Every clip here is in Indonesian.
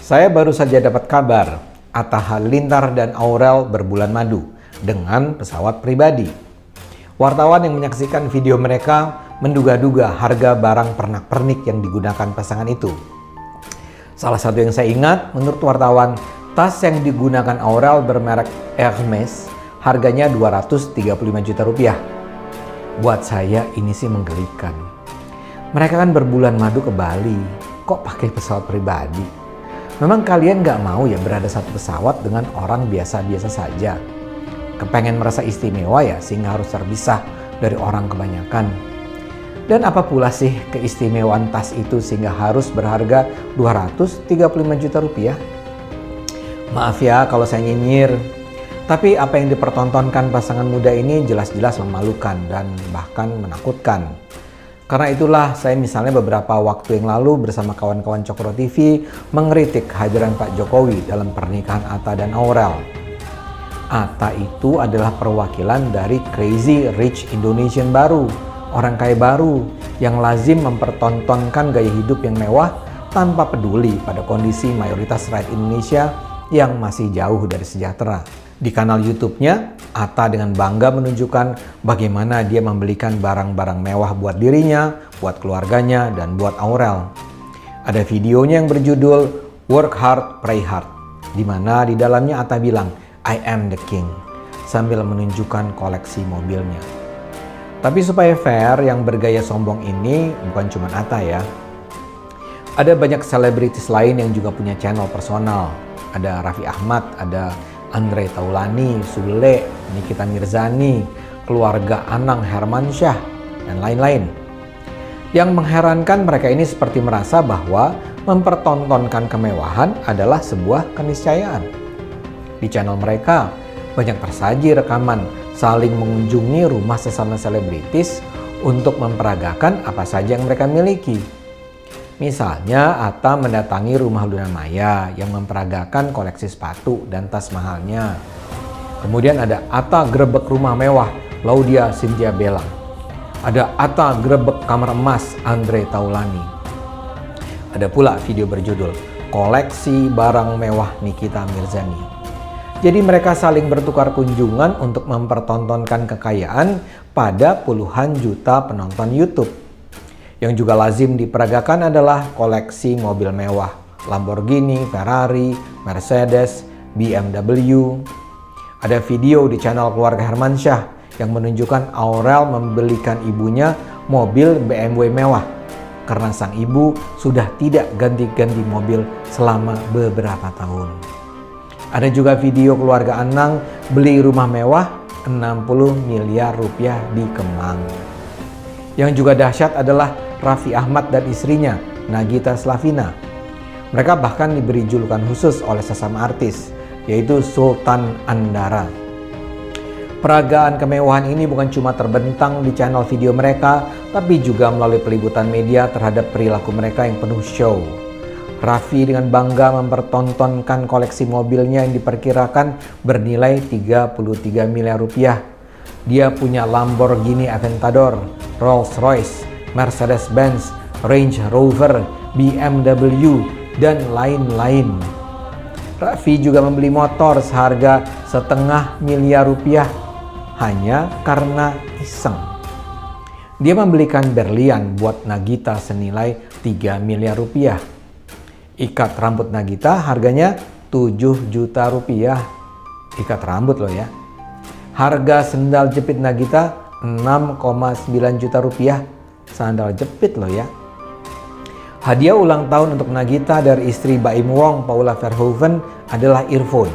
Saya baru saja dapat kabar, Atta Halilintar dan Aurel berbulan madu dengan pesawat pribadi. Wartawan yang menyaksikan video mereka menduga-duga harga barang pernak-pernik yang digunakan pasangan itu. Salah satu yang saya ingat, menurut wartawan, tas yang digunakan Aurel bermerek Hermes harganya 235 juta rupiah. Buat saya ini sih menggelikan. Mereka kan berbulan madu ke Bali, kok pakai pesawat pribadi? Memang kalian gak mau ya berada satu pesawat dengan orang biasa-biasa saja? Kepengen merasa istimewa ya sehingga harus terpisah dari orang kebanyakan? Dan apa pula sih keistimewaan tas itu sehingga harus berharga 235 juta rupiah? Maaf ya kalau saya nyinyir, tapi apa yang dipertontonkan pasangan muda ini jelas-jelas memalukan dan bahkan menakutkan. Karena itulah saya misalnya beberapa waktu yang lalu bersama kawan-kawan Cokro TV mengkritik kehadiran Pak Jokowi dalam pernikahan Atta dan Aurel. Atta itu adalah perwakilan dari Crazy Rich Indonesian baru, orang kaya baru yang lazim mempertontonkan gaya hidup yang mewah tanpa peduli pada kondisi mayoritas rakyat Indonesia yang masih jauh dari sejahtera. Di kanal YouTube-nya, Atta dengan bangga menunjukkan bagaimana dia membelikan barang-barang mewah buat dirinya, buat keluarganya, dan buat Aurel. Ada videonya yang berjudul Work Hard, Pray Hard, di mana di dalamnya Atta bilang, I am the king, sambil menunjukkan koleksi mobilnya. Tapi supaya fair, yang bergaya sombong ini bukan cuma Atta ya. Ada banyak selebritis lain yang juga punya channel personal. Ada Raffi Ahmad, ada Andre Taulany, Sule, Nikita Mirzani, keluarga Anang Hermansyah, dan lain-lain. Yang mengherankan mereka ini seperti merasa bahwa mempertontonkan kemewahan adalah sebuah keniscayaan. Di channel mereka banyak tersaji rekaman saling mengunjungi rumah sesama selebritis untuk memperagakan apa saja yang mereka miliki. Misalnya Atta mendatangi rumah Luna Maya yang memperagakan koleksi sepatu dan tas mahalnya. Kemudian ada Atta grebek rumah mewah Laudia Cynthia Bella. Ada Atta grebek kamar emas Andre Taulany. Ada pula video berjudul Koleksi Barang Mewah Nikita Mirzani. Jadi mereka saling bertukar kunjungan untuk mempertontonkan kekayaan pada puluhan juta penonton YouTube. Yang juga lazim diperagakan adalah koleksi mobil mewah, Lamborghini, Ferrari, Mercedes, BMW. Ada video di channel keluarga Hermansyah yang menunjukkan Aurel membelikan ibunya mobil BMW mewah karena sang ibu sudah tidak ganti-ganti mobil selama beberapa tahun. Ada juga video keluarga Anang beli rumah mewah 60 miliar rupiah di Kemang. Yang juga dahsyat adalah Raffi Ahmad dan istrinya, Nagita Slavina. Mereka bahkan diberi julukan khusus oleh sesama artis, yaitu Sultan Andara. Peragaan kemewahan ini bukan cuma terbentang di channel video mereka, tapi juga melalui peliputan media terhadap perilaku mereka yang penuh show. Raffi dengan bangga mempertontonkan koleksi mobilnya yang diperkirakan bernilai 33 miliar rupiah. Dia punya Lamborghini Aventador, Rolls-Royce, Mercedes-Benz, Range Rover, BMW, dan lain-lain. Raffi juga membeli motor seharga 0,5 miliar rupiah hanya karena iseng. Dia membelikan berlian buat Nagita senilai 3 miliar rupiah. Ikat rambut Nagita harganya 7 juta rupiah. Ikat rambut loh ya. Harga sendal jepit Nagita 6,9 juta rupiah. Sandal jepit loh ya. Hadiah ulang tahun untuk Nagita dari istri Baim Wong, Paula Verhoeven adalah earphone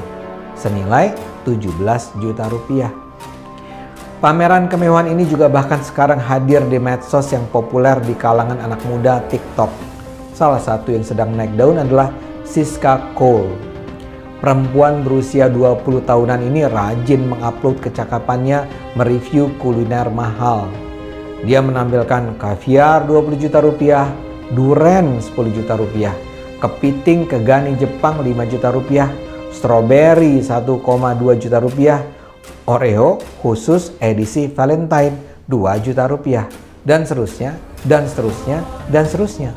senilai 17 juta rupiah. Pameran kemewahan ini juga bahkan sekarang hadir di medsos yang populer di kalangan anak muda TikTok. Salah satu yang sedang naik daun adalah Siska Cole. Perempuan berusia 20 tahunan ini rajin mengupload kecakapannya mereview kuliner mahal. Dia menampilkan kaviar 20 juta rupiah, duren 10 juta rupiah, kepiting kegani Jepang 5 juta rupiah, stroberi 1,2 juta rupiah, Oreo khusus edisi Valentine 2 juta rupiah, dan seterusnya, dan seterusnya, dan seterusnya.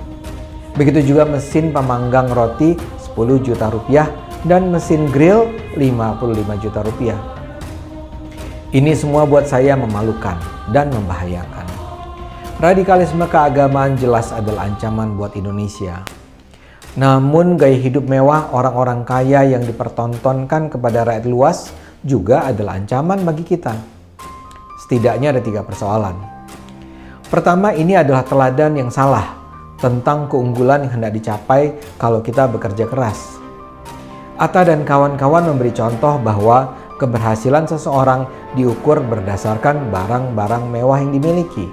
Begitu juga mesin pemanggang roti 10 10 juta rupiah dan mesin grill 55 juta rupiah. Ini semua buat saya memalukan dan membahayakan. Radikalisme keagamaan jelas adalah ancaman buat Indonesia. Namun gaya hidup mewah orang-orang kaya yang dipertontonkan kepada rakyat luas juga adalah ancaman bagi kita. Setidaknya ada 3 persoalan. Pertama, ini adalah teladan yang salah tentang keunggulan yang hendak dicapai kalau kita bekerja keras. Atta dan kawan-kawan memberi contoh bahwa keberhasilan seseorang diukur berdasarkan barang-barang mewah yang dimiliki.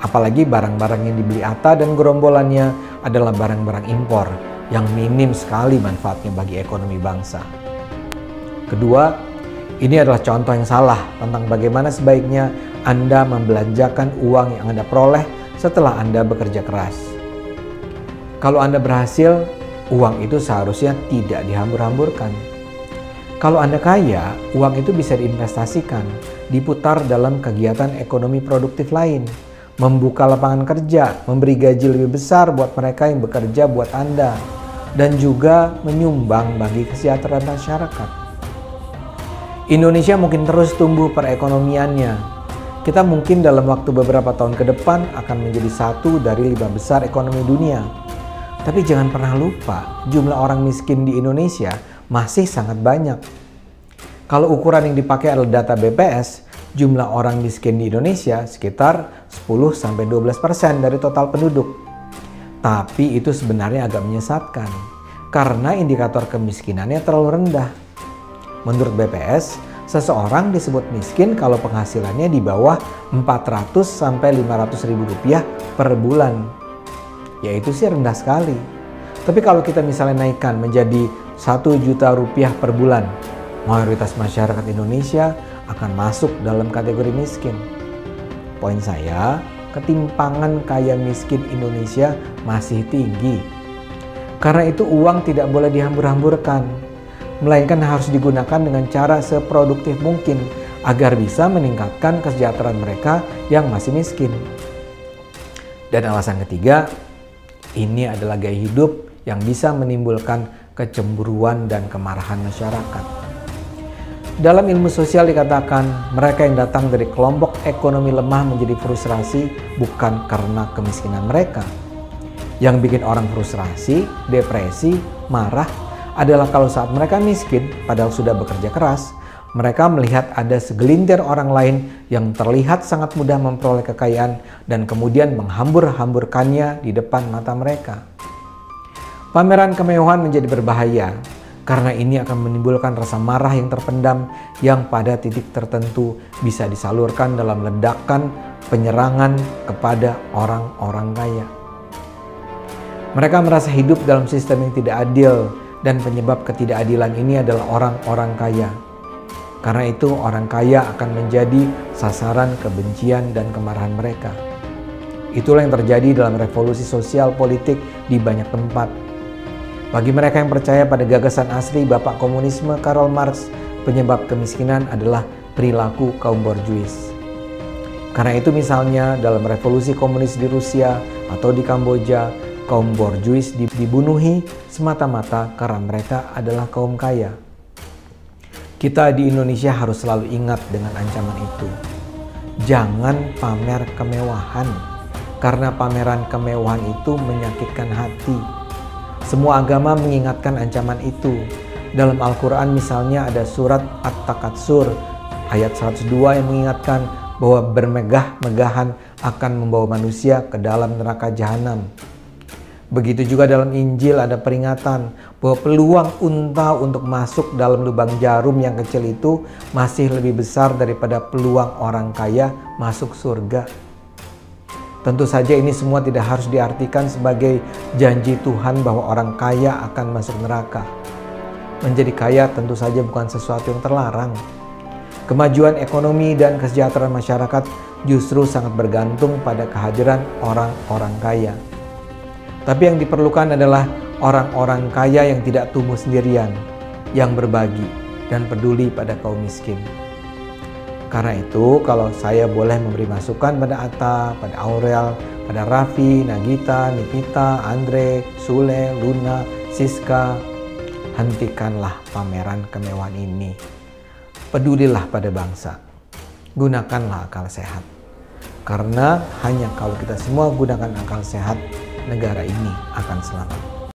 Apalagi barang-barang yang dibeli Atta dan gerombolannya adalah barang-barang impor yang minim sekali manfaatnya bagi ekonomi bangsa. Kedua, ini adalah contoh yang salah tentang bagaimana sebaiknya Anda membelanjakan uang yang Anda peroleh setelah Anda bekerja keras. Kalau Anda berhasil, uang itu seharusnya tidak dihambur-hamburkan. Kalau Anda kaya, uang itu bisa diinvestasikan, diputar dalam kegiatan ekonomi produktif lain, membuka lapangan kerja, memberi gaji lebih besar buat mereka yang bekerja buat Anda, dan juga menyumbang bagi kesejahteraan masyarakat. Indonesia mungkin terus tumbuh perekonomiannya. Kita mungkin dalam waktu beberapa tahun ke depan akan menjadi satu dari 5 besar ekonomi dunia. Tapi jangan pernah lupa, jumlah orang miskin di Indonesia masih sangat banyak. Kalau ukuran yang dipakai adalah data BPS, jumlah orang miskin di Indonesia sekitar 10-12% dari total penduduk. Tapi itu sebenarnya agak menyesatkan, karena indikator kemiskinannya terlalu rendah. Menurut BPS, seseorang disebut miskin kalau penghasilannya di bawah 400-500 ribu rupiah per bulan. Yaitu sih rendah sekali. Tapi kalau kita misalnya naikkan menjadi 1 juta rupiah per bulan, mayoritas masyarakat Indonesia akan masuk dalam kategori miskin. Poin saya, ketimpangan kaya miskin Indonesia masih tinggi. Karena itu uang tidak boleh dihambur-hamburkan, melainkan harus digunakan dengan cara seproduktif mungkin agar bisa meningkatkan kesejahteraan mereka yang masih miskin. Dan alasan ketiga, ini adalah gaya hidup yang bisa menimbulkan kecemburuan dan kemarahan masyarakat. Dalam ilmu sosial dikatakan, mereka yang datang dari kelompok ekonomi lemah menjadi frustrasi bukan karena kemiskinan mereka. Yang bikin orang frustrasi, depresi, marah adalah kalau saat mereka miskin, padahal sudah bekerja keras, mereka melihat ada segelintir orang lain yang terlihat sangat mudah memperoleh kekayaan dan kemudian menghambur-hamburkannya di depan mata mereka. Pameran kemewahan menjadi berbahaya karena ini akan menimbulkan rasa marah yang terpendam yang pada titik tertentu bisa disalurkan dalam ledakan penyerangan kepada orang-orang kaya. Mereka merasa hidup dalam sistem yang tidak adil dan penyebab ketidakadilan ini adalah orang-orang kaya. Karena itu orang kaya akan menjadi sasaran kebencian dan kemarahan mereka. Itulah yang terjadi dalam revolusi sosial politik di banyak tempat. Bagi mereka yang percaya pada gagasan asli Bapak Komunisme Karl Marx, penyebab kemiskinan adalah perilaku kaum borjuis. Karena itu misalnya dalam revolusi komunis di Rusia atau di Kamboja, kaum borjuis dibunuhi semata-mata karena mereka adalah kaum kaya. Kita di Indonesia harus selalu ingat dengan ancaman itu. Jangan pamer kemewahan, karena pameran kemewahan itu menyakitkan hati. Semua agama mengingatkan ancaman itu. Dalam Al-Quran misalnya ada surat At-Takatsur ayat 102 yang mengingatkan bahwa bermegah-megahan akan membawa manusia ke dalam neraka jahanam. Begitu juga dalam Injil ada peringatan bahwa peluang unta untuk masuk dalam lubang jarum yang kecil itu masih lebih besar daripada peluang orang kaya masuk surga. Tentu saja ini semua tidak harus diartikan sebagai janji Tuhan bahwa orang kaya akan masuk neraka. Menjadi kaya tentu saja bukan sesuatu yang terlarang. Kemajuan ekonomi dan kesejahteraan masyarakat justru sangat bergantung pada kehadiran orang-orang kaya. Tapi yang diperlukan adalah orang-orang kaya yang tidak tumbuh sendirian, yang berbagi dan peduli pada kaum miskin. Karena itu, kalau saya boleh memberi masukan pada Atta, pada Aurel, pada Raffi, Nagita, Nikita, Andre, Sule, Luna, Siska, hentikanlah pameran kemewahan ini. Pedulilah pada bangsa. Gunakanlah akal sehat. Karena hanya kalau kita semua gunakan akal sehat, negara ini akan selamat.